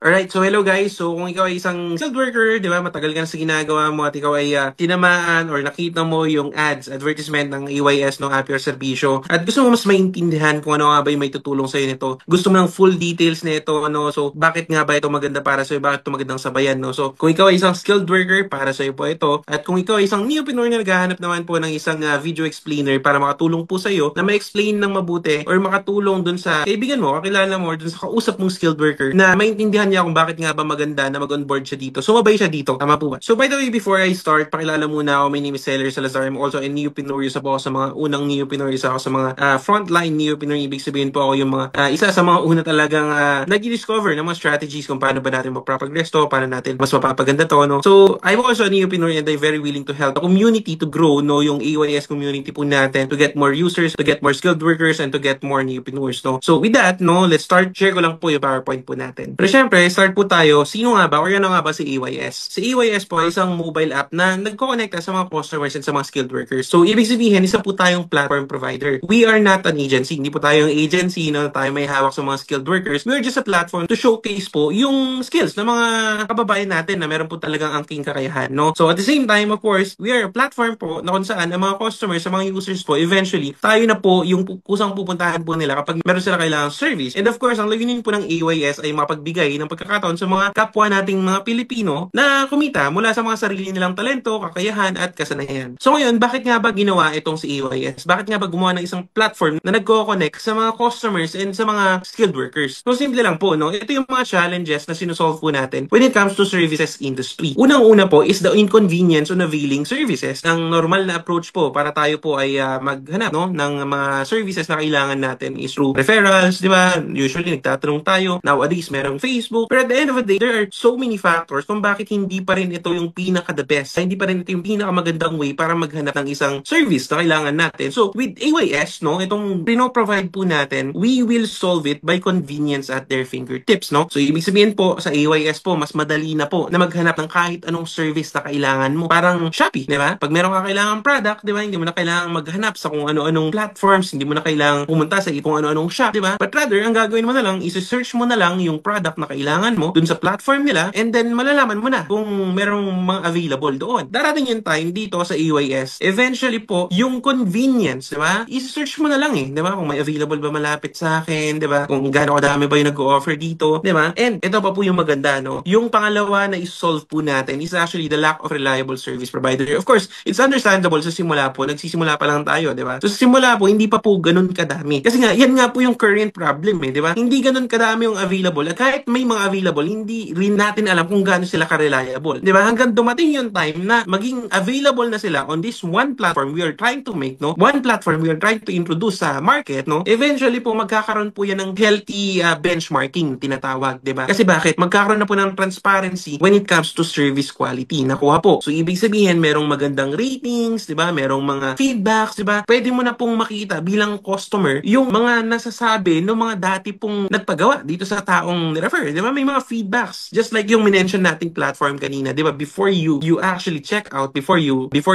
Alright, so hello guys. So kung ikaw ay isang skilled worker, di ba, matagal ka na sa ginagawa mo at ikaw ay tinamaan or nakita mo yung advertisement ng EYS ng app or serbisyo at gusto mo mas maintindihan kung ano nga ba yung may tutulong sa'yo nito. Gusto mo ng full details nito, ano, so bakit nga ba ito maganda para sa'yo, bakit ito magandang sabayan, no? So kung ikaw ay isang skilled worker, para sa'yo po ito. At kung ikaw ay isang neopreneur na naghahanap naman po ng isang video explainer para makatulong po sa'yo na ma-explain ng mabuti or makatulong dun sa kaibigan mo, kakilala mo, or dun sa kausap mong skilled worker na maintindihan niya kung bakit nga ba maganda na mag-onboard siya dito. Sumabay siya dito. Tama po ba? So by the way, before I start, pakilala muna ako. My name is Seller Salazar. I'm also a neopreneur. Isa po ako sa mga unang neopreneur. Isa ako sa mga frontline neopreneur. Ibig sabihin po ako yung mga isa sa mga una talagang nag-discover ng mga strategies kung paano ba natin mag-progress to, paano natin mas mapapaganda to, no? So I'm also a neopreneur and I'm very willing to help the community to grow, no? Yung AYS community po natin to get more users, to get more skilled workers, and to get more neopreneurs, no? So with that, no, let's start. Share ko lang po yung PowerPoint po natin. Pero syempre, start po tayo. Sino nga ba or ano nga ba si EYS? Si EYS po ay isang mobile app na nagko-connecta sa mga customers and sa mga skilled workers. So, ibig sabihin, isa po tayong platform provider. We are not an agency. Hindi po tayo yung agency, no? Tayo may hawak sa mga skilled workers. We are just a platform to showcase po yung skills ng mga kababayan natin na meron po talagang angking kakayahan, no? So, at the same time, of course, we are a platform po na kung saan ang mga customers, sa mga users po, eventually, tayo na po yung kusang pupuntahan po nila kapag meron sila kailangang service. And of course, ang layunin po ng AYS ay mapagbigay ng pagkakataon sa mga kapwa nating mga Pilipino na kumita mula sa mga sarili nilang talento, kakayahan at kasanayan. So ngayon, bakit nga ba ginawa itong si EYS? Bakit nga ba gumawa ng isang platform na nagko-connect sa mga customers and sa mga skilled workers? So simple lang po, no? Ito yung mga challenges na sinusolve po natin when it comes to services industry. Unang-una po is the inconvenience on availing services. Ang normal na approach po para tayo po ay maghanap, no, ng mga services na kailangan natin is through referrals, di ba? Usually nagtatanong tayo. Nowadays, merong Facebook. Pero at the end of the day, there are so many factors kung bakit hindi pa rin ito yung pinaka-the best. Hindi pa rin ito yung pinakamagandang way para maghanap ng isang service na kailangan natin. So, with AYS, no, itong provide po natin, we will solve it by convenience at their fingertips, no? So, ibig sabihin po, sa AYS po, mas madali na po na maghanap ng kahit anong service na kailangan mo. Parang Shopee, di ba? Pag meron ka kailangan product, di ba? Hindi mo na kailangan maghanap sa kung ano-anong platforms, hindi mo na kailangan pumunta sa kung ano-anong shop, di ba? But rather, ang gagawin mo na lang, is-search mo na lang yung product na kailangan mo dun sa platform nila and then malalaman mo na kung merong mga available doon. Darating yung time dito sa EYS, eventually po, yung convenience, di ba? I-search mo na lang di ba? Kung may available ba malapit sa akin, di ba? Kung gaano kadami ba yung nag-o-offer dito, di ba? And ito pa po yung maganda, no? Yung pangalawa na i-solve po natin is actually the lack of reliable service provider. Of course, it's understandable sa simula po, nagsisimula pa lang tayo, di ba? So sa simula po, hindi pa po ganun kadami. Kasi nga, yan nga po yung current problem, di ba? Hindi ganun kadami yung available. At kahit may mga available, hindi rin natin alam kung gaano sila ka-reliable. Di ba? Hanggang dumating yung time na maging available na sila on this one platform we are trying to make, no? One platform we are trying to introduce sa market, no? Eventually po, magkakaroon po yan ng healthy benchmarking, tinatawag, di ba? Kasi bakit? Magkakaroon na po ng transparency when it comes to service quality. Nakuha po. So, ibig sabihin, merong magandang ratings, di ba? Merong mga feedbacks, di ba? Pwede mo na pong makita bilang customer yung mga nasasabi ng mga dati pong nagpagawa dito sa taong nirefer. Di ba? May mga feedbacks. Just like yung minention nating platform kanina, di ba? Before you actually check out, before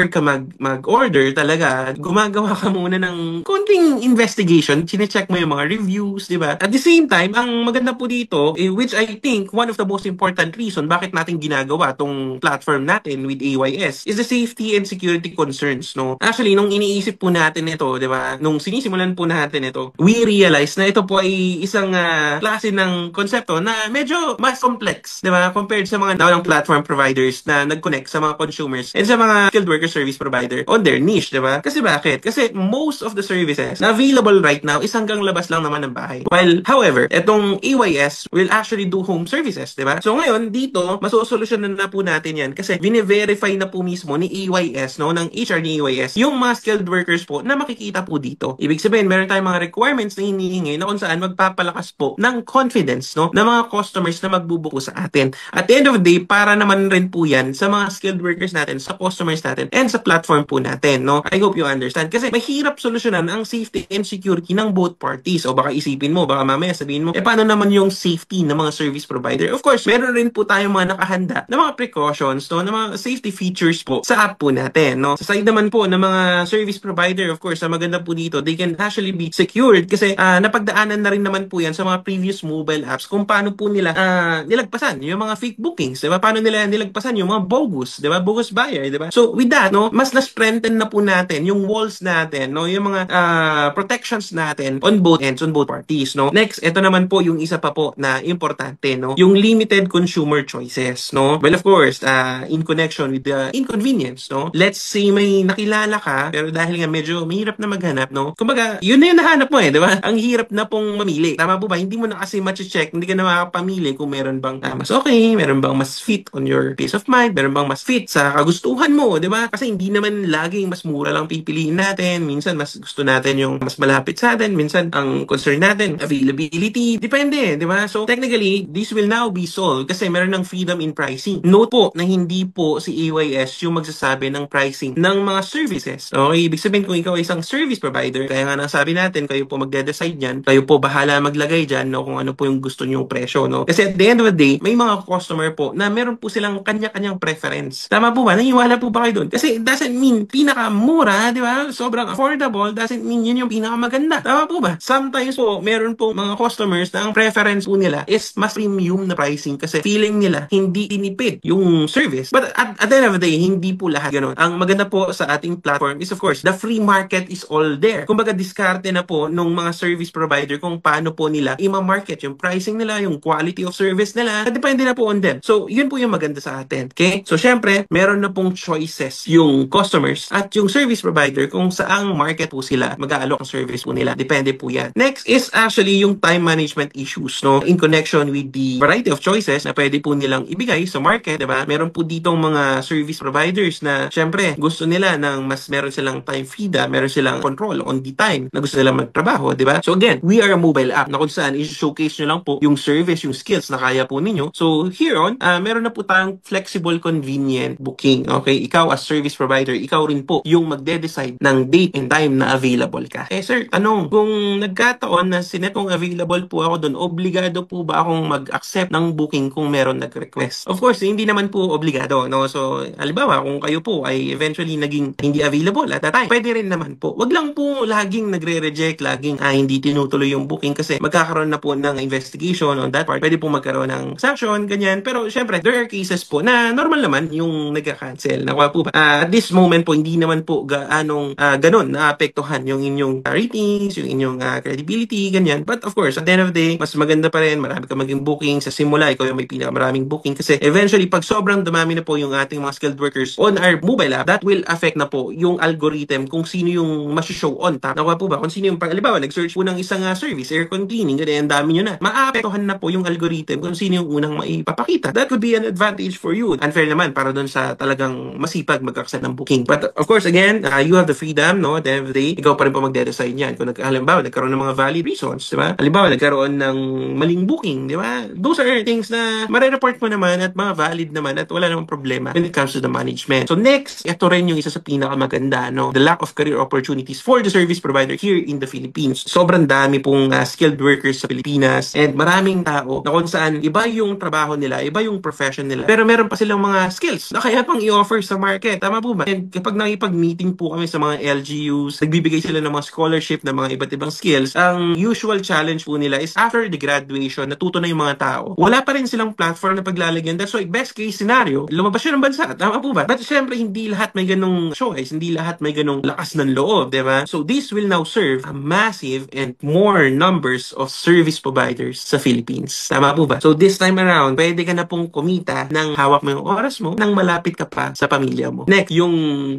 ka mag-order talaga, gumagawa ka muna ng konting investigation, chinecheck mo yung mga reviews, di ba? At the same time, ang maganda po dito, which I think one of the most important reason bakit natin ginagawa tong platform natin with AYS is the safety and security concerns, no? Actually, nung iniisip po natin ito, di ba? Nung sinisimulan po natin ito, we realize na ito po ay isang klase ng konsepto na medyo mas complex, di ba? Compared sa mga nawalang platform providers na nag-connect sa mga consumers and sa mga skilled worker service provider on their niche, di ba? Kasi bakit? Kasi most of the services na available right now is hanggang labas lang naman ng bahay. While, however, itong AYS will actually do home services, di ba? So ngayon, dito, masosolusyonan na po natin yan kasi bine-verify na po mismo ni AYS, no, ng HR ni AYS, yung mga skilled workers po na makikita po dito. Ibig sabihin, meron tayong mga requirements na hinihingi na kung saan magpapalakas po ng confidence, no, ng mga customers na magbubuko sa atin. At the end of the day, para naman rin po yan sa mga skilled workers natin, sa customers natin, and sa platform po natin, no? I hope you understand. Kasi mahirap solusyonan ang safety and security ng both parties. O baka isipin mo, baka mamaya sabihin mo, paano naman yung safety ng mga service provider? Of course, meron rin po tayong mga nakahanda na mga precautions, no, na mga safety features po sa app po natin, no? Sa side naman po ng mga service provider, of course, ang maganda po dito, they can actually be secured kasi napagdaanan na rin naman po yan sa mga previous mobile apps kung paano po nila nilagpasan yung mga fake bookings, 'di ba? Paano nila nilagpasan yung mga bogus, 'di ba? Bogus buyer, 'di ba? So with that, no, mas na-strengthen na po natin yung walls natin, no, yung mga protections natin on both ends, on both parties, no. Next, ito naman po yung isa pa po na importante, no, yung limited consumer choices, no. Well, of course, in connection with the inconvenience, no. Let's say may nakilala ka, pero dahil nga medyo mahirap na maghanap, no. Kumbaga, yun na yung nahanap mo eh, 'di ba? Ang hirap na pong mamili. Tama po ba? Hindi mo na kasi ma-check, hindi ka na makapamili kung meron bang mas okay, meron bang mas fit on your peace of mind, meron bang mas fit sa kagustuhan mo, 'di ba? Kasi hindi naman laging mas mura lang pipiliin natin. Minsan mas gusto natin yung mas malapit sa atin, minsan ang concern natin availability, depende, 'di ba? So technically, this will now be solved kasi meron ng freedom in pricing. Note po na hindi po si AYS yung magsasabi ng pricing ng mga services. Okay, ibig sabihin kung ikaw ay isang service provider, kaya nga nasabi natin, kayo po magde-decide niyan, kayo po bahala maglagay diyan, no, kung ano po yung gusto niyong presyo, no? Kasi at the end of the day, may mga customer po na meron po silang kanya-kanyang preference. Tama po ba? Naniniwala po ba kayo doon? Kasi it doesn't mean pinakamura, di ba? Sobrang affordable, doesn't mean yun yung pinakamaganda. Tama po ba? Sometimes po, meron po mga customers na ang preference po nila is mas premium na pricing kasi feeling nila hindi tinipid yung service. But at the end of the day, hindi po lahat ganun. Ang maganda po sa ating platform is of course, the free market is all there. Kumbaga, diskarte na po nung mga service provider kung paano po nila ima-market yung pricing nila, yung quality of service nila. Depende na po on them. So, yun po yung maganda sa atin. Okay? So, syempre, meron na pong choices yung customers at yung service provider kung saang market po sila mag-aalok ng service po nila. Depende po yan. Next is actually yung time management issues, no? In connection with the variety of choices na pwede po nilang ibigay sa market, diba? Meron po ditong mga service providers na syempre gusto nila ng mas meron silang time freedom, meron silang control on the time na gusto nilang magtrabaho, diba? So again, we are a mobile app na kung saan i-showcase nyo lang po yung service, yung skills na kaya po ninyo. So here on, meron na po tayong flexible, convenient booking. Okay? Ikaw as service provider, ikaw rin po yung magde-decide ng date and time na available ka. Eh sir, tanong, kung nagkataon na sinetong available po ako doon, obligado po ba akong mag-accept ng booking kung meron nag-request? Of course, hindi naman po obligado, no? So, halimbawa, kung kayo po ay eventually naging hindi available at that time, pwede rin naman po. Wag lang po laging nagre-reject, laging hindi tinutuloy yung booking kasi magkakaroon na po ng investigation on that part. Pwede po magkaroon ng sanction, ganyan. Pero syempre, there are cases po na normal naman yung nagka-cancel. Nakuha po ba? At this moment po, hindi naman po ganun naapektuhan yung inyong ratings, yung inyong credibility, ganyan. But of course, at the end of the day, mas maganda pa rin, marami ka maging booking sa simula, ikaw yung may pinakamaraming booking kasi eventually, pag sobrang dumami na po yung ating mga skilled workers on our mobile app, that will affect na po yung algorithm kung sino yung mas-show on top. Nakuha po ba? Kung sino yung, halimbawa, nag-search po ng isang service, aircon cleaning, ganyan, ang dami nyo na. Maapektuhan na po yung algorithm kung sino yung unang maipapakita. That could be an advantage for you. Unfair naman para dun sa talagang masipag mag-accept ng booking. But of course, again, you have the freedom, no? At the end of the day, ikaw pa rin po magde-decide yan. Kung halimbawa, nagkaroon ng mga valid reasons, di ba? Halimbawa, nagkaroon ng maling booking, di ba? Those are things na mare-report mo naman at mga valid naman at wala namang problema when it comes to the management. So next, ito rin yung isa sa pinakamaganda, no? The lack of career opportunities for the service provider here in the Philippines. Sobrang dami pong skilled workers sa Pilipinas and maraming tao na kung saan iba yung trabaho nila, iba yung profession nila, pero meron pa silang mga skills na kaya pang i-offer sa market. Tama po ba? And kapag nakipag-meeting po kami sa mga LGUs, nagbibigay sila ng mga scholarship ng mga iba't ibang skills, ang usual challenge po nila is after the graduation, natuto na yung mga tao. Wala pa rin silang platform na paglalagyan. That's why, best case scenario, lumabas yun ng bansa. Tama po ba? But syempre, hindi lahat may ganong choice, hindi lahat may ganong lakas ng loob, di ba? So this will now serve a massive and more numbers of service providers sa Philippines. Tama po ba? So this time around, pwede ka na pong kumita ng hawak mo yung oras mo nang malapit ka pa sa pamilya mo. Next, yung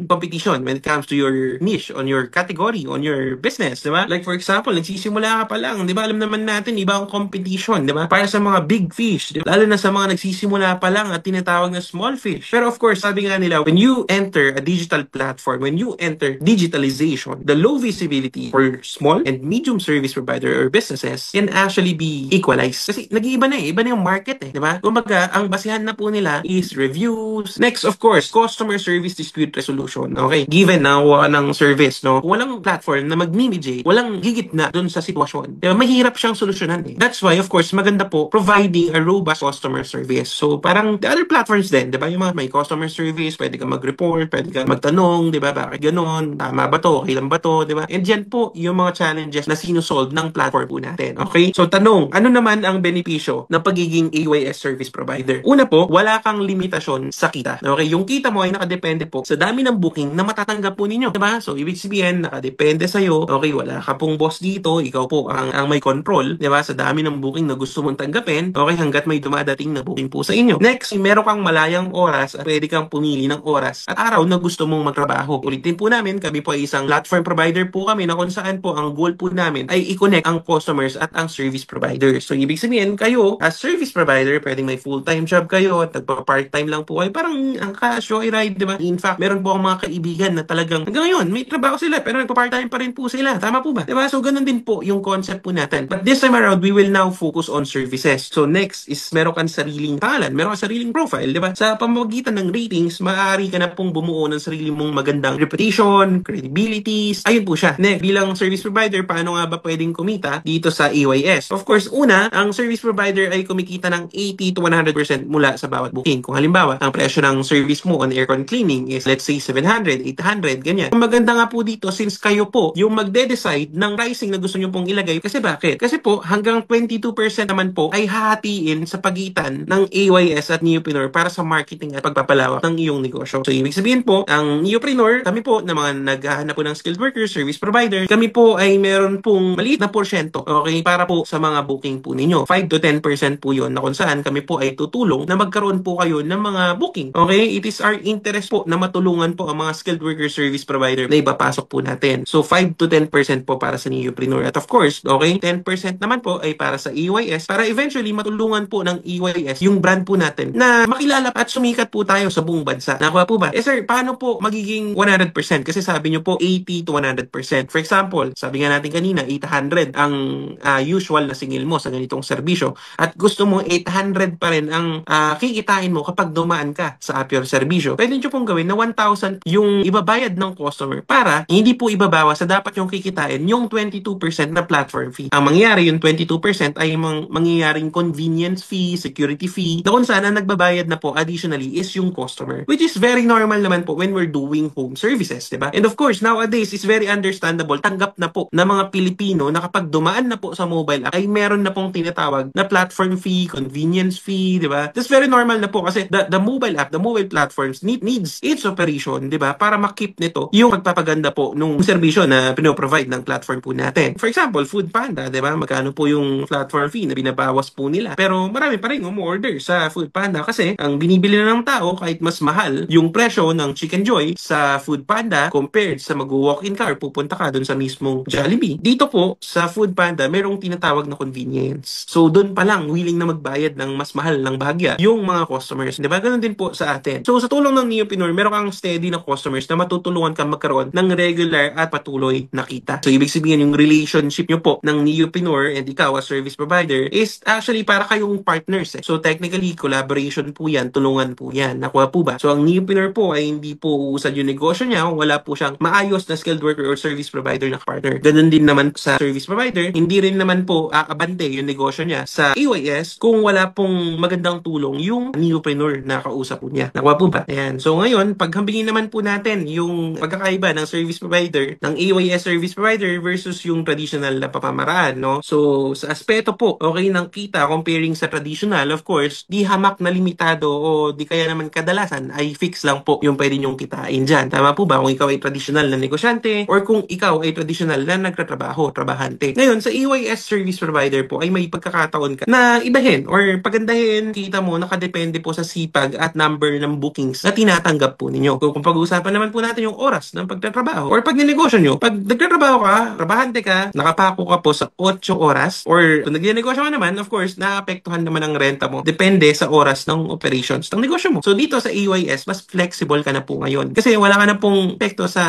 competition when it comes to your niche, on your category, on your business, di ba? Like for example, nagsisimula ka pa lang, di ba? Alam naman natin, iba ang competition, di ba? Para sa mga big fish, di ba? Lalo na sa mga nagsisimula pa lang at tinatawag na small fish. Pero of course, sabi nga nila, when you enter a digital platform, when you enter digitalization, the low visibility for small and medium service provider or businesses can actually be equalized. Kasi nag-iiba na eh. Iba na yung market eh. Diba? Kumbaga, ang basihan na po nila is reviews. Next, of course, customer service dispute resolution. Okay? Given na ng service, no? Kung walang platform na mag-mediate, walang gigit na dun sa sitwasyon. Diba? Mahirap siyang solusyonan eh. That's why, of course, maganda po providing a robust customer service. So, parang the other platforms din, diba? Yung mga may customer service, pwede ka mag-report, pwede ka magtanong, diba? Bakit ganon? Tama ba to? Kailan ba to? Diba? And dyan po yung mga challenges na sinusolve ng platform po natin. Okay? So, tanong, ano naman ang benepisyo benepisyo ng pagiging AYS service provider. Una po, wala kang limitasyon sa kita. Okay, yung kita mo ay nakadepende po sa dami ng booking na matatanggap po ninyo, diba? So ibig sabihin, nakadepende sa'yo. Okay, wala ka pong boss dito, ikaw po ang may control, diba? Sa dami ng booking na gusto mong tanggapin, okay, hanggat may dumadating na booking po sa inyo. Next, meron kang malayang oras at pwede kang pumili ng oras at araw na gusto mong magtrabaho. Ulitin po namin, kami po ay isang platform provider po kami na kung saan po ang goal po namin ay i-connect ang customers at ang service providers. So ibig sabihin, kayo as service provider, pwedeng may full-time job kayo at nagpa-part-time lang po kayo. Parang ang ka-joyride, diba? In fact, meron po akong mga kaibigan na talagang hanggang ngayon, may trabaho sila pero nagpa-part-time pa rin po sila. Tama po ba? Diba? So ganun din po yung concept po natin. But this time around, we will now focus on services. So next is meron kang sariling pangalan, meron kang sariling profile, diba? Sa pamamagitan ng ratings, maaari ka na pong bumuo ng sarili mong magandang reputation, credibilities. Ayun po siya. Next, bilang service provider, paano nga ba pwedeng kumita dito sa AYS? Of course, una, ang service provider ay kumikita ng 80 to 100% mula sa bawat booking. Kung halimbawa, ang presyo ng service mo on aircon cleaning is let's say 700, 800, ganyan. Ang maganda nga po dito, since kayo po yung magde-decide ng pricing na gusto nyo pong ilagay. Kasi bakit? Kasi po, hanggang 22% naman po ay hahatiin sa pagitan ng AYS at Neopreneur para sa marketing at pagpapalawak ng iyong negosyo. So, ibig sabihin po, ang Neopreneur, kami po na mga naghahanap po ng skilled workers, service provider, kami po ay meron pong maliit na porsyento, okay, para po sa mga booking po ninyo. 5 to 10% po yun na kung saan kami po ay tutulong na magkaroon po kayo ng mga booking. Okay? It is our interest po na matulungan po ang mga skilled worker service provider na ipapasok po natin. So 5 to 10% po para sa Neopreneur. At of course, okay, 10% naman po ay para sa EYS para eventually matulungan po ng EYS yung brand po natin na makilala at sumikat po tayo sa buong bansa. Nakuha po ba? Eh sir, paano po magiging 100%? Kasi sabi nyo po 80 to 100%. For example, sabi nga natin kanina, 800 ang usual na singil mo sa ganitong serbisyo at gusto mo 800 pa rin ang kikitain mo kapag dumaan ka sa Appior serbisyo. Pwede nyo pong gawin na 1,000 yung ibabayad ng customer para hindi po ibabawa sa dapat yung kikitain yung 22% na platform fee. Ang mangyayari yung 22% ay mangyayaring convenience fee, security fee, na kung saan ang nagbabayad na po additionally is yung customer. Which is very normal naman po when we're doing home services, diba? And of course, nowadays is very understandable. Tanggap na po ng mga Pilipino na kapag dumaan na po sa mobile app ay meron na pong tinatawag na platform fee, convenience fee, di ba? That's very normal na po kasi the mobile app, the mobile platforms needs its operation, di ba? Para makip nito yung pagpapaganda po nung serbisyo na pinoprovide ng platform po natin. For example, Food Panda, di ba? Magkano po yung platform fee na binabawas po nila. Pero marami pa rin umorder sa Food Panda kasi ang binibili na ng tao kahit mas mahal yung presyo ng Chicken Joy sa Food Panda compared sa mag-walk-in ka or pupunta ka dun sa mismong Jollibee. Dito po sa Food Panda, merong tinatawag na convenience. So doon pa lang willing na magbayad ng mas mahal ng bahagya yung mga customers. Di ba? Ganun din po sa atin. So sa tulong ng Neopreneur, meron kang steady na customers na matutulungan kang magkaroon ng regular at patuloy na kita. So ibig sabihin yung relationship nyo po ng Neopreneur and ikaw as service provider is actually para kayong partners. So technically, collaboration po yan, tulungan po yan. Nakuha po ba? So ang Neopreneur po ay hindi po uusad yung negosyo niya kung wala po siyang maayos na skilled worker or service provider na partner. Ganun din naman sa service provider, hindi rin naman po aabante yung negosyo niya sa EYS kung wala pong magandang tulong yung Neopreneur na kausap po niya. Nakuha po ba? Ayan. So ngayon, paghambingin naman po natin yung pagkakaiba ng service provider, ng EYS service provider versus yung traditional na pamamaraan, no? So sa aspeto po, okay, ng kita comparing sa traditional, of course, di hamak na limitado o di kaya naman kadalasan ay fix lang po yung pwede nyong kitain dyan. Tama po ba? Kung ikaw ay traditional na negosyante or kung ikaw ay traditional na nagtatrabaho, trabahante. Ngayon, sa EYS service provider po ay may pagkakataon ka na ibahin or pagandahin, kita mo, nakadepende po sa sipag at number ng bookings na tinatanggap po ninyo. Kung pag-uusapan naman po natin yung oras ng pagtatrabaho or pag ninegosyo nyo, pag nagtatrabaho ka, trabahante ka, nakapako ka po sa 8 oras or kung nagnegosyo ka naman, of course, naapektuhan naman ang renta mo. Depende sa oras ng operations ng negosyo mo. So dito sa EYS, mas flexible ka na po ngayon. Kasi wala ka na pong epekto sa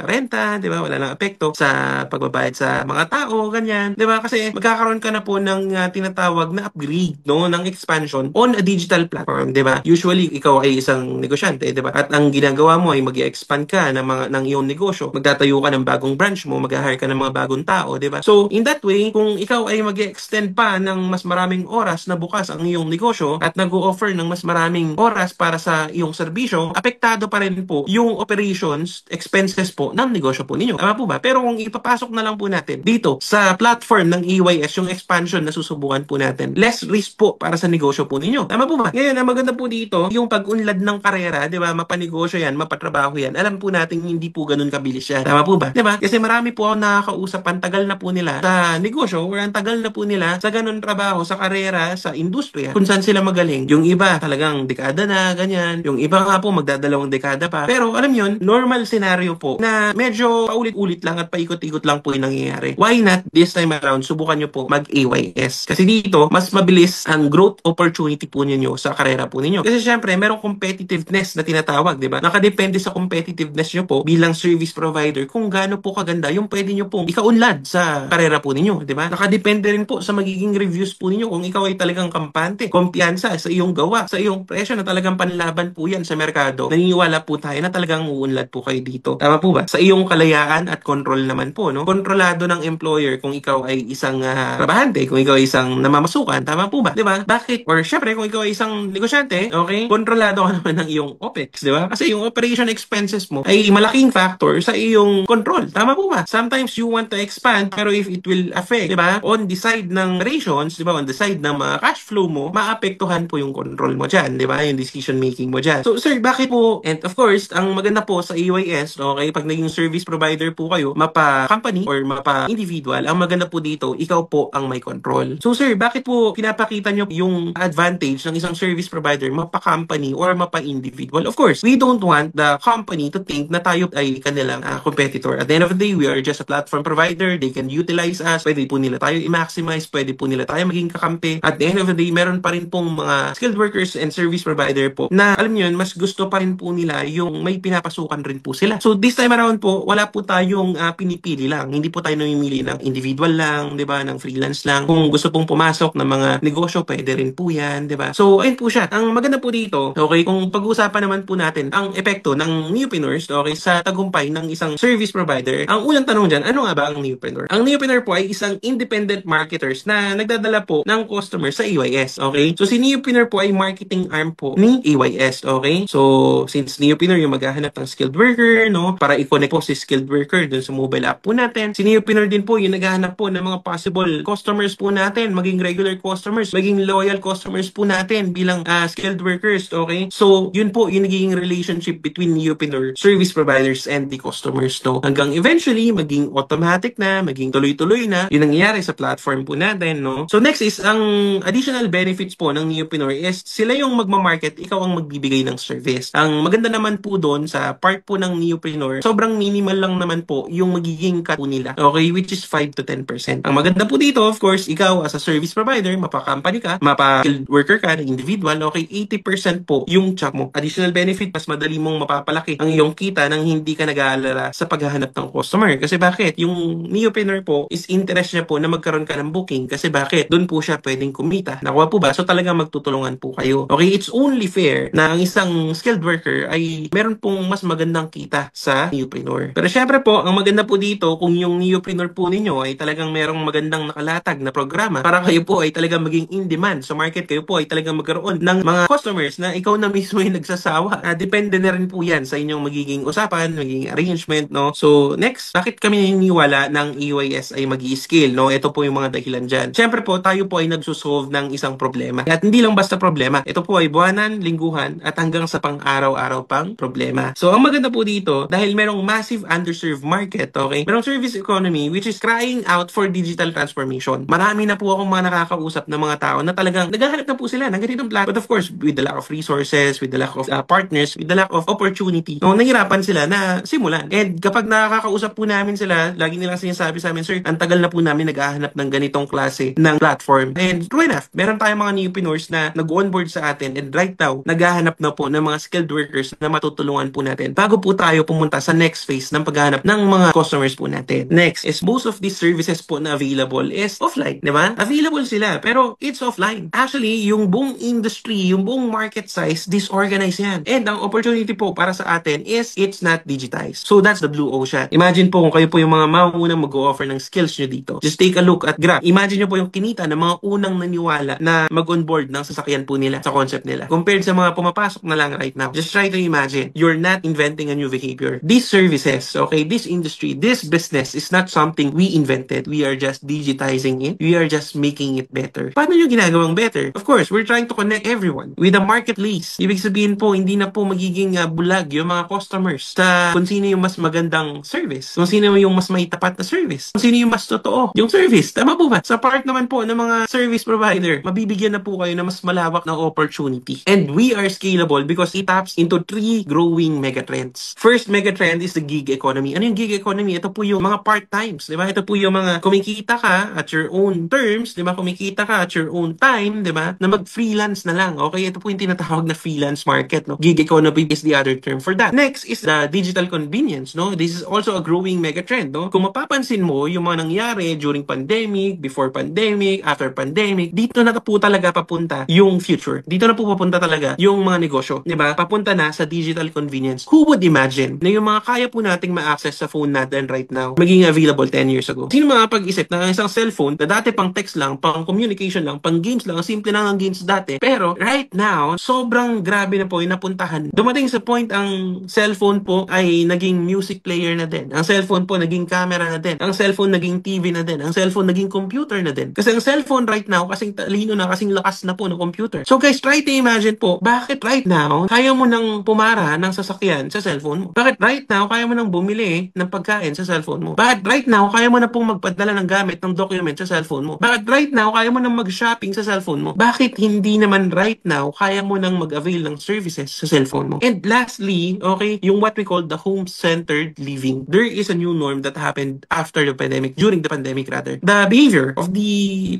renta, di ba? Wala na epekto sa pagbabayad sa mga tao, ganyan. Di ba? Kasi magkakaroon ka na po ng tinatawag na upgrade, no? Ng expansion on a digital platform, di ba? Usually, ikaw ay isang negosyante, di ba? At ang ginagawa mo ay mag-expand ka ng iyong negosyo. Magtatayo ka ng bagong branch mo, mag-hire ka ng mga bagong tao, di ba? So, in that way, kung ikaw ay mag-extend pa ng mas maraming oras na bukas ang iyong negosyo at nag-o-offer ng mas maraming oras para sa iyong serbisyo, apektado pa rin po yung operations, expenses po ng negosyo po ninyo. Tama po ba? Pero kung ipapasok na lang po natin dito sa platform ng EYS yung expansion na susubukan matutulungan po natin. Less risk po para sa negosyo po ninyo. Tama po ba? Ngayon, ang maganda po dito, yung pag-unlad ng karera, di ba, mapanegosyo yan, mapatrabaho yan, alam po natin hindi po ganun kabilis yan. Tama po ba? Di ba? Kasi marami po ako nakakausap, ang tagal na po nila sa negosyo or ang tagal na po nila sa ganun trabaho, sa karera, sa industriya, kung saan sila magaling. Yung iba talagang dekada na, ganyan. Yung iba nga po magdadalawang dekada pa. Pero alam yun, normal scenario po na medyo paulit-ulit lang at paikot-ikot lang po yung nangyayari. Why not this time around, subukan nyo po mag-AYS. Kasi dito, mas mabilis ang growth opportunity po ninyo sa karera po ninyo. Kasi syempre, merong competitiveness na tinatawag, di ba? Nakadepende sa competitiveness nyo po bilang service provider kung gaano po kaganda yung pwede nyo pong ikaunlad sa karera po ninyo, di ba? Nakadepende rin po sa magiging reviews po ninyo kung ikaw ay talagang kampante, kumpiyansa sa iyong gawa, sa iyong presyo na talagang panlaban po yan sa merkado. Naniniwala po tayo na talagang uunlad po kayo dito. Tama po ba? Sa iyong kalayaan at control naman po, no? Kontrolado ng employer kung ikaw ay isang trabahante, kung ikaw ay isang namamasukan, tama po ba? Di ba? Bakit? Or syempre, kung ikaw ay isang negosyante, okay? Kontrolado ka naman ng iyong OPEX, di ba? Kasi yung operation expenses mo ay malaking factor sa iyong control. Tama po ba? Sometimes you want to expand, pero if it will affect, di ba? On the side ng rations, di ba? On the side ng mga cash flow mo, maapektuhan po yung control mo dyan, di ba? Yung decision making mo dyan. So, sir, bakit po? And of course, ang maganda po sa EYS, okay, pag naging service provider po kayo, mapa-company or mapa-individual, ang maganda po dito, ikaw po ang may control. So, sir, bakit po pinapakita nyo yung advantage ng isang service provider, mapa-company or mapa-individual? Of course, we don't want the company to think na tayo ay kanilang competitor. At the end of the day, we are just a platform provider. They can utilize us. Pwede po nila tayo i-maximize. Pwede po nila tayo maging kakampi. At the end of the day, meron pa rin pong mga skilled workers and service provider po na, alam nyo yun, mas gusto pa rin po nila yung may pinapasukan rin po sila. So, this time around po, wala po tayong pinipili lang. Hindi po tayo namimili ng individual lang, di ba, ng freelance lang. Kung gusto pong pumasok ng mga negosyo, pwede rin po yan, di ba? So, ayun po siya. Ang maganda po dito, okay, kung pag-uusapan naman po natin ang epekto ng newpreneurs, okay, sa tagumpay ng isang service provider, ang unang tanong dyan, ano nga ba ang newpreneur? Ang newpreneur po ay isang independent marketers na nagdadala po ng customer sa EYS, okay? So, si newpreneur po ay marketing arm po ni EYS, okay? So, since newpreneur yung maghahanap ng skilled worker, no, para i-connect po si skilled worker dun sa mobile app po natin, si newpreneur din po yung naghahanap po ng mga possible customers po natin, maging regular customers, maging loyal customers po natin bilang skilled workers, okay? So, yun po yung naging relationship between newpreneur, service providers, and the customers, no? Hanggang eventually, maging automatic na, maging tuloy-tuloy na, yun nangyayari sa platform po natin, no? So, next is, ang additional benefits po ng newpreneur is, sila yung magmamarket, ikaw ang magbibigay ng service. Ang maganda naman po doon sa part po ng newpreneur, sobrang minimal lang naman po yung magiging cut po nila, okay? Which is 5 to 10%. Ang maganda po dito, of course, ikaw as a service provider, mapa-company ka, mapa-skilled worker ka, ng individual, okay, 80% po yung chunk mo. Additional benefit, mas madali mong mapapalaki ang iyong kita nang hindi ka nag-aalala sa paghahanap ng customer. Kasi bakit? Yung newpreneur po is interest niya po na magkaroon ka ng booking. Kasi bakit? Doon po siya pwedeng kumita. Nakuha po ba? So talagang magtutulungan po kayo. Okay, it's only fair na ang isang skilled worker ay meron pong mas magandang kita sa newpreneur. Pero syempre po, ang maganda po dito, kung yung newpreneur po ninyo ay talagang merong magandang nakalatag na programa para kayo po ay talagang maging in demand sa market, kayo po ay talagang magkaroon ng mga customers na ikaw na mismo yung nagsasawa. Depende na rin po yan sa inyong magiging usapan, magiging arrangement, no? So, next, bakit kami naniniwala ng EYS ay mag-i-scale, no? Ito po yung mga dahilan dyan. Siyempre po, tayo po ay nagsusolve ng isang problema. At hindi lang basta problema. Ito po ay buwanan, lingguhan, at hanggang sa pang-araw-araw pang problema. So, ang maganda po dito, dahil merong massive underserved market, okay? Merong service economy which is crying out for digital transformation. Marami na po akong mga nakakausap na mga tao na talagang naghahanap na po sila ng ganitong plan. But of course, with the lack of resources, with the lack of partners, with the lack of opportunity, no, nahirapan sila na simulan. And kapag nakakausap po namin sila, lagi nilang sinasabi sa amin, sir, ang tagal na po namin naghahanap ng ganitong klase ng platform. And true enough, meron tayong mga newpreneurs na nag-onboard sa atin and right now, naghahanap na po ng mga skilled workers na matutulungan po natin bago po tayo pumunta sa next phase ng paghahanap ng mga customers po natin. Next is most of these services po na available is offline, di ba? Available sila, pero it's offline. Actually, yung buong industry, yung buong market size, disorganized yan. And ang opportunity po para sa atin is it's not digitized. So that's the blue ocean. Imagine po kung kayo po yung mga maunang mag-o-offer ng skills nyo dito. Just take a look at Grab. Imagine nyo po yung kinita ng mga unang naniwala na mag-onboard ng sasakyan po nila sa concept nila. Compared sa mga pumapasok na lang right now. Just try to imagine, you're not inventing a new behavior. These services, okay, this industry, this business is not something we invented. We are just digitizing it. We are just making making it better. Paano nyo ginagawang better? Of course, we're trying to connect everyone with a marketplace. Ibig sabihin po, hindi na po magiging bulag yung mga customers sa kung sino yung mas magandang service, kung sino yung mas may tapat na service, kung sino yung mas totoo yung service. Tama po ba? Sa part naman po ng mga service provider, mabibigyan na po kayo na mas malawak na opportunity. And we are scalable because it taps into 3 growing megatrends. First megatrend is the gig economy. Ano yung gig economy? Ito po yung mga part-times, di ba? Ito po yung mga kumikita ka at your own terms, di ba? Kumikita ka at your own time, di ba? Na mag-freelance na lang. Okay? Ito po yung tinatawag na freelance market, no? Gig economy is the other term for that. Next is the digital convenience, no? This is also a growing megatrend, no? Kung mapapansin mo, yung mga nangyari during pandemic, before pandemic, after pandemic, dito na po talaga papunta yung future. Dito na po papunta talaga yung mga negosyo, di ba? Papunta na sa digital convenience. Who would imagine na yung mga kaya po nating ma-access sa phone natin right now maging available 10 years ago? Sino makapag-isip na isang cellphone na dati pang text lang, pang communication lang, pang games lang, simple lang ang games dati. Pero right now, sobrang grabe na po yung napuntahan. Dumating sa point ang cellphone po ay naging music player na din. Ang cellphone po naging camera na din. Ang cellphone naging TV na din. Ang cellphone naging computer na din. Kasi ang cellphone right now, kasing talino na, kasing lakas na po ng computer. So guys, try to imagine po, bakit right now, kaya mo nang pumara ng sasakyan sa cellphone mo? Bakit right now, kaya mo nang bumili ng pagkain sa cellphone mo? Bakit right now, kaya mo na pong magpadala ng gamit ng document sa cellphone mo? Bakit right now, kaya mo nang mag-shopping sa cellphone mo? Bakit hindi naman right now, kaya mo nang mag-avail ng services sa cellphone mo? And lastly, okay, yung what we call the home-centered living. There is a new norm that happened after the pandemic, during the pandemic rather. The behavior of the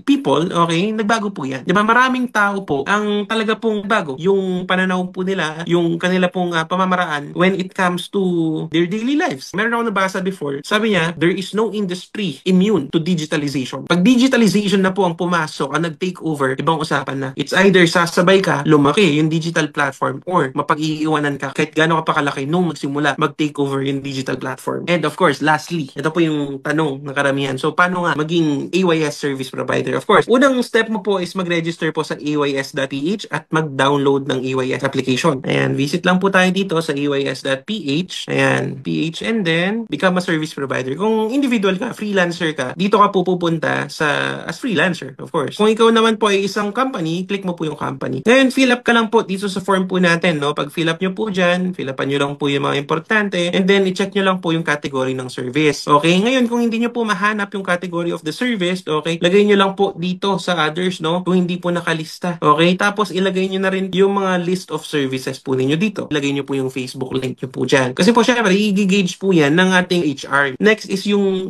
people, okay, nagbago po yan. Diba, maraming tao po ang talaga pong bago. Yung pananaw po nila, yung kanila pong pamamaraan when it comes to their daily lives. Meron ako nabasa before, sabi niya, there is no industry immune to digitalization. Pag digitalization na po ang pumasok, ang nag-take over, ibang usapan na. It's either sasabay ka, lumaki yung digital platform, or mapag-iiwanan ka kahit gaano ka pa kalaki nung magsimula mag-take over yung digital platform. And of course, lastly, ito po yung tanong ng karamihan. So, paano nga maging AYS service provider? Of course, unang step mo po is mag-register po sa ays.ph at mag-download ng AYS application. Ayan, visit lang po tayo dito sa ays.ph. Ayan, PH, and then become a service provider. Kung individual ka, freelancer ka, dito ka po pupunta sa as freelancer, of course. Kung ikaw naman po ay isang company, click mo po yung company. Ngayon, fill up ka lang po dito sa form po natin, no? Pag fill up nyo po dyan, fill upan nyo lang po yung mga importante, and then i-check nyo lang po yung category ng service. Okay? Ngayon, kung hindi nyo po mahanap yung category of the service, okay, lagay nyo lang po dito sa others, no? Kung hindi po nakalista. Okay? Tapos, ilagay nyo na rin yung mga list of services po ninyo dito. Ilagay nyo po yung Facebook link nyo po dyan. Kasi po, syempre, i-gauge po yan ng ating HR. Next is yung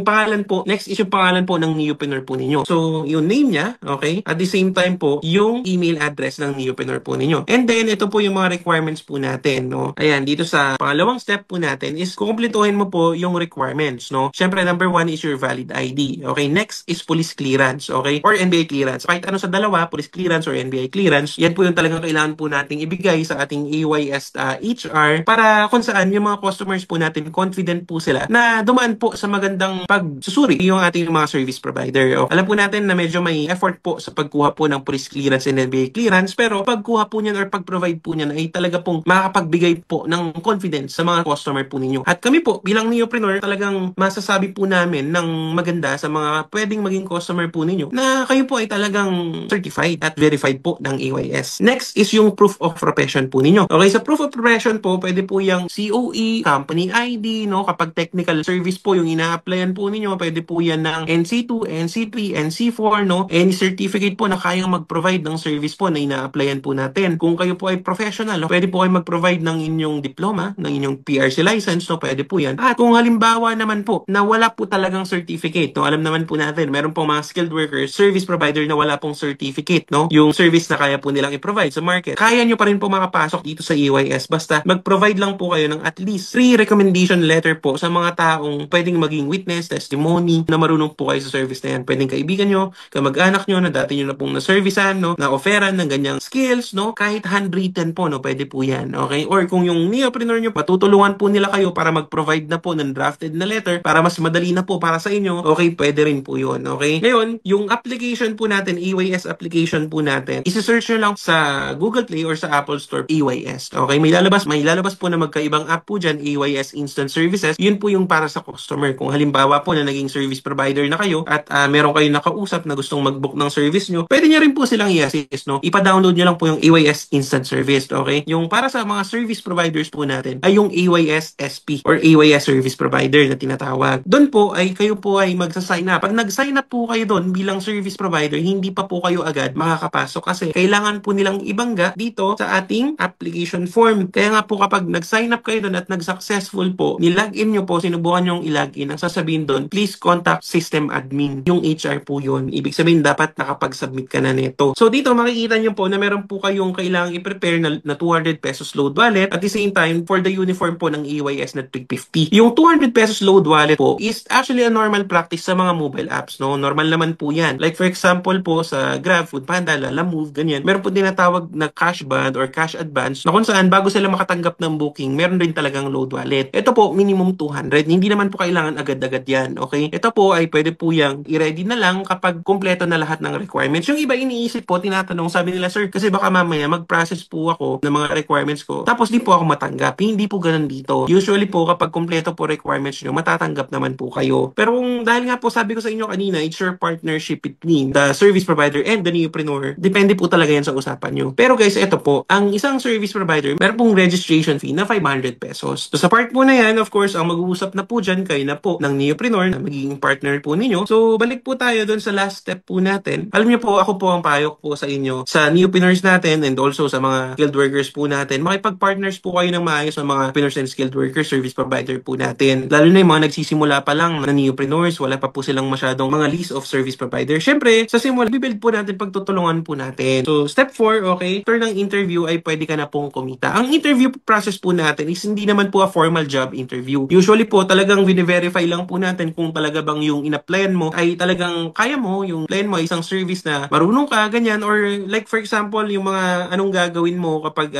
pangalan po, next is yung pangalan po ng Neopreneur po ninyo. So, yung name niya, okay? At the same time po, yung email address ng Neopreneur po ninyo. And then, ito po yung mga requirements po natin, no? Ayan, dito sa pangalawang step po natin is kukumpletuhin mo po yung requirements, no? Syempre, number 1 is your valid ID. Okay? Next is police clearance, okay? Or NBI clearance. Kahit ano sa dalawa, police clearance or NBI clearance, yan po yung talagang kailangan po nating ibigay sa ating AYS HR para kung saan yung mga customers po natin confident po sila na dumaan po sa magandang pagsusuri yung ating mga service provider. O, alam po natin na medyo may effort po sa pagkuha po ng police clearance and NBI clearance, pero pagkuha po niyan or pag-provide po niyan ay talaga pong makakapagbigay po ng confidence sa mga customer po ninyo. At kami po bilang Neopreneur, talagang masasabi po namin ng maganda sa mga pwedeng maging customer po ninyo na kayo po ay talagang certified at verified po ng AYS. Next is yung proof of profession po ninyo. Okay, sa proof of profession po, pwede po yung COE, company ID, no? Kapag technical service po yung ina-applyan po ninyo, pwede po yan ng NC2, NC3, NC4, no? Any certificate po na kayang mag-provide ng service po na ina-applyan po natin. Kung kayo po ay professional, no? Pwede po kayo mag-provide ng inyong diploma, ng inyong PRC license, no? Pwede po yan. At kung halimbawa naman po na wala po talagang certificate, no? Alam naman po natin, meron pong mga skilled workers, service provider na wala pong certificate, no? Yung service na kaya po nilang i-provide sa market. Kaya nyo pa rin po makapasok dito sa AYS. Basta mag-provide lang po kayo ng at least 3 recommendation letter po sa mga taong pwedeng maging witness, testimony, na marunong po kayo sa service na yan. Pwedeng kaibigan nyo, kamag-anak nyo, na dati nyo na pong na-servicean, no? Na-offeran ng ganyang skills, no? Kahit handwritten po, no? Pwede po yan, okay? Or kung yung Neopreneur nyo, patutulungan po nila kayo para mag-provide na po ng drafted na letter para mas madali na po para sa inyo, okay? Pwede rin po yun, okay? Ngayon, yung application po natin, AYS application po natin, isi-search nyo lang sa Google Play or sa Apple Store, AYS, okay? May lalabas po na magkaibang app po dyan, AYS Instant Services. Yun po yung para sa customer. Kung halimbawa po na naging service provider na kayo at meron kayo kayo nakausap na gustong mag-book ng service nyo, pwede nyo rin po silang i-assist, no? Ipa-download nyo lang po yung AYS Instant Service, okay? Yung para sa mga service providers po natin ay yung AYS SP or AYS Service Provider na tinatawag. Doon po ay kayo po ay magsa-sign up. Pag nag-sign up po kayo doon bilang service provider, hindi pa po kayo agad makakapasok kasi kailangan po nilang ibangga dito sa ating application form. Kaya nga po kapag nag-sign up kayo doon at nag-successful po, nilagin nyo po, sinubukan nyo i-login, ang sasabihin doon, please contact system admin. Yung HR po yun. Ibig sabihin, dapat nakapag-submit ka na nito. So dito makikita nyo po na meron po kayong kailangang i-prepare na 200 pesos load wallet. At the same time, for the uniform po ng EYS na 350. Yung 200 pesos load wallet po is actually a normal practice sa mga mobile apps, no? Normal naman po yan. Like for example po sa Grab, Foodpanda, Lalamove, ganyan. Meron po tinatawag na cash band or cash advance na kung saan bago sila makatanggap ng booking, meron rin talagang load wallet. Ito po, minimum 200. Hindi naman po kailangan agad-agad yan, okay? Ito po ay pwede po yung i-ready na lang kapag kumpleto na lahat ng requirements. Yung iba iniisip po, tinatanong, sabi nila, sir, kasi baka mamaya mag-process po ako ng mga requirements ko, tapos di po ako matanggap. Hindi po ganun dito. Usually po, kapag kumpleto po requirements nyo, matatanggap naman po kayo. Pero kung dahil nga po sabi ko sa inyo kanina, it's your partnership between the service provider and the neopreneur, depende po talaga yan sa usapan nyo. Pero guys, ito po, ang isang service provider, meron pong registration fee na 500 pesos. So sa part po na yan, of course, ang mag-uusap na po dyan, kayo na po ng neopreneur na magiging partner po ninyo. So balik po tayo doon sa last step po natin. Alam niyo po, ako po ang payok po sa inyo sa neopreneurs natin and also sa mga skilled workers po natin. Makipag-partners po kayo ng maayos sa mga entrepreneurs and skilled workers service provider po natin. Lalo na yung mga nagsisimula pa lang na neopreneurs, wala pa po silang masyadong mga list of service provider. Syempre, sa simula, bibuild po natin, pagtutulungan po natin. So, step 4, okay, after ng interview ay pwede ka na pong kumita. Ang interview process po natin is hindi naman po a formal job interview. Usually po, talagang vine-verify lang po natin kung talaga bang yung in-applyan mo ay talagang kaya mo, yung plan mo ay isang service na marunong ka, ganyan, or like for example, yung mga anong gagawin mo kapag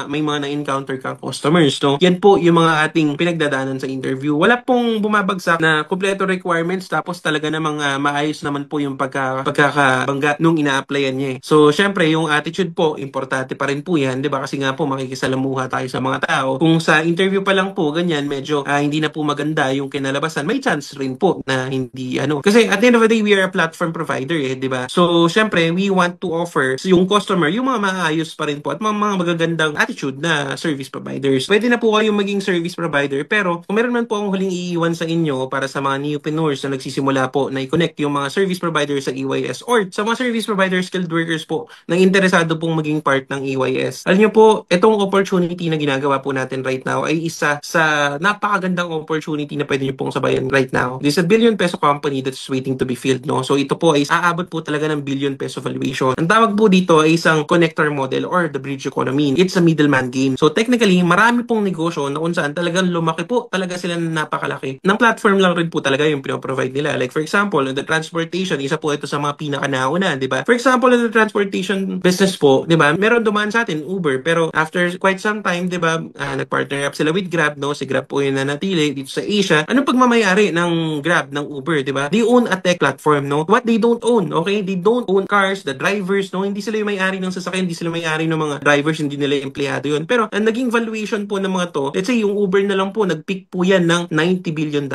may mga na-encounter kang customers, no? Yan po yung mga ating pinagdadaanan sa interview. Wala pong bumabagsak na kompleto requirements tapos talaga namang maayos naman po yung pagkakabangga nung ina-applyan niya. So, syempre, yung attitude po, importante pa rin po yan, di ba? Kasi nga po, makikisalamuha tayo sa mga tao. Kung sa interview pa lang po, ganyan, medyo hindi na po maganda yung kinalabasan, may chance rin po na hindi, Kasi at the end of the day, we are a platform provider, di ba? So, syempre, we want to offer sa yung customer, yung mga maayos pa rin po at mga magagandang attitude na service providers. Pwede na po kayong maging service provider, pero kung meron man po akong huling iiwan sa inyo para sa mga neopreneurs na nagsisimula po na i-connect yung mga service providers sa EYS or sa mga service providers, skilled workers po na interesado pong maging part ng EYS. Alam nyo po, itong opportunity na ginagawa po natin right now ay isa sa napakagandang opportunity na pwede nyo pong sabayan right now. This is a billion peso company that's waiting to be filled, no? So ito po ay aabot po talaga ng billion peso valuation. Ang tawag po dito ay isang connector model or the bridge economy. It's a middleman game. So technically, marami pong negosyo na kung saan talagang lumaki po talaga sila na napakalaki. Ng platform lang rin po talaga yung pinoprovide nila. Like for example, the transportation, isa po ito sa mga pinakanauna, di ba? For example, the transportation business po, di ba? Meron dumaan sa atin, Uber. Pero after quite some time, di ba, nag-partner up sila with Grab, no? Si Grab po yung nanatili dito sa Asia. Anong pagmamayari ng Grab, ng Uber, di ba? They own a tech platform, no? What they don't own, okay? They don't own cars, the drivers, no? Hindi sila yung may-ari ng sasakyan, hindi sila may-ari ng mga drivers, hindi nila yung empleyado yun. Pero ang naging valuation po ng mga to, let's say yung Uber na lang po, nag-peak po yan ng $90 billion,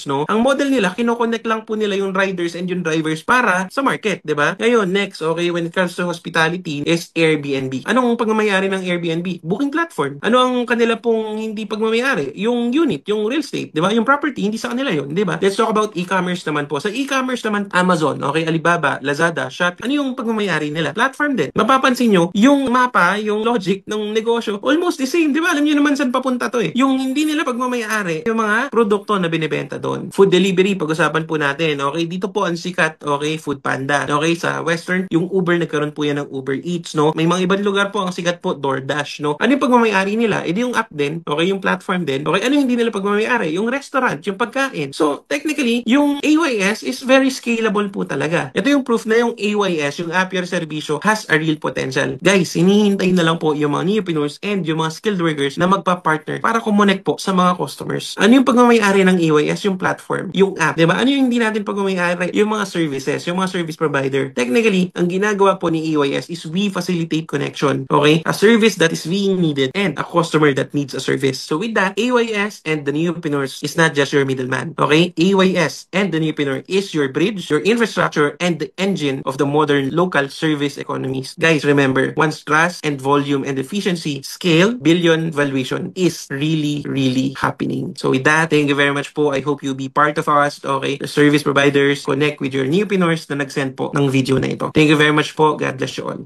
no? Ang model nila, kinoconnect lang po nila yung riders and yung drivers para sa market, di ba? Ngayon, next, okay, when it comes to hospitality, is Airbnb. Anong pagmamayari ng Airbnb? Booking platform. Ano ang kanila pong hindi pagmamayari? Yung unit, yung real estate, di ba? Yung property, hindi sa kanila yun, di ba? Let's talk about e-commerce naman po. Sa e-commerce naman, Amazon, okay, Alibaba, Lazada, Shopee. Ano yung pagmamayari nila? Platform din. Mapapansin nyo, yung mapa, yung logic ng negosyo, almost the same, di ba? Alam nyo naman saan papunta to eh. Yung hindi nila pagmamayari, yung mga produkto na binibenta doon. Food delivery, pag-usapan po natin, okay? Dito po ang sikat, okay, Foodpanda. Okay, sa Western, yung Uber, nagkaroon po yan ng Uber Eats, no? May mga ibang lugar po, ang sikat po, DoorDash, no? Ano yung pagmamayari nila? E di yung app din, okay, yung platform din. Okay, ano yung hindi nila pagmamayari? Yung restaurant, yung pagkain. So, technically, yung AYS is very scalable po talaga. Ito yung proof na yung AYS, yung App Your Servicio, has a real potential. Guys, hinihintay na lang po yung mga neopreneurs and yung mga skilled workers na magpa-partner para kumonect po sa mga customers. Ano yung pagmamayari ng AYS? Yung platform, yung app, diba? Ano yung hindi natin pagmamayari? Yung mga services, yung mga service provider. Technically, ang ginagawa po ni AYS is we facilitate connection, okay? A service that is being needed and a customer that needs a service. So with that, AYS and the neopreneurs is not just your middleman, okay? AYS and the neopreneur is your bridge, your infrastructure, and the engine of the modern local service economies. Guys, remember, once trust and volume and efficiency scale, billion valuation is really, really happening. So with that, thank you very much po. I hope you be part of us. Okay, the service providers, connect with your newpreneurs na nag-send po ng video na ito. Thank you very much po. God bless you all.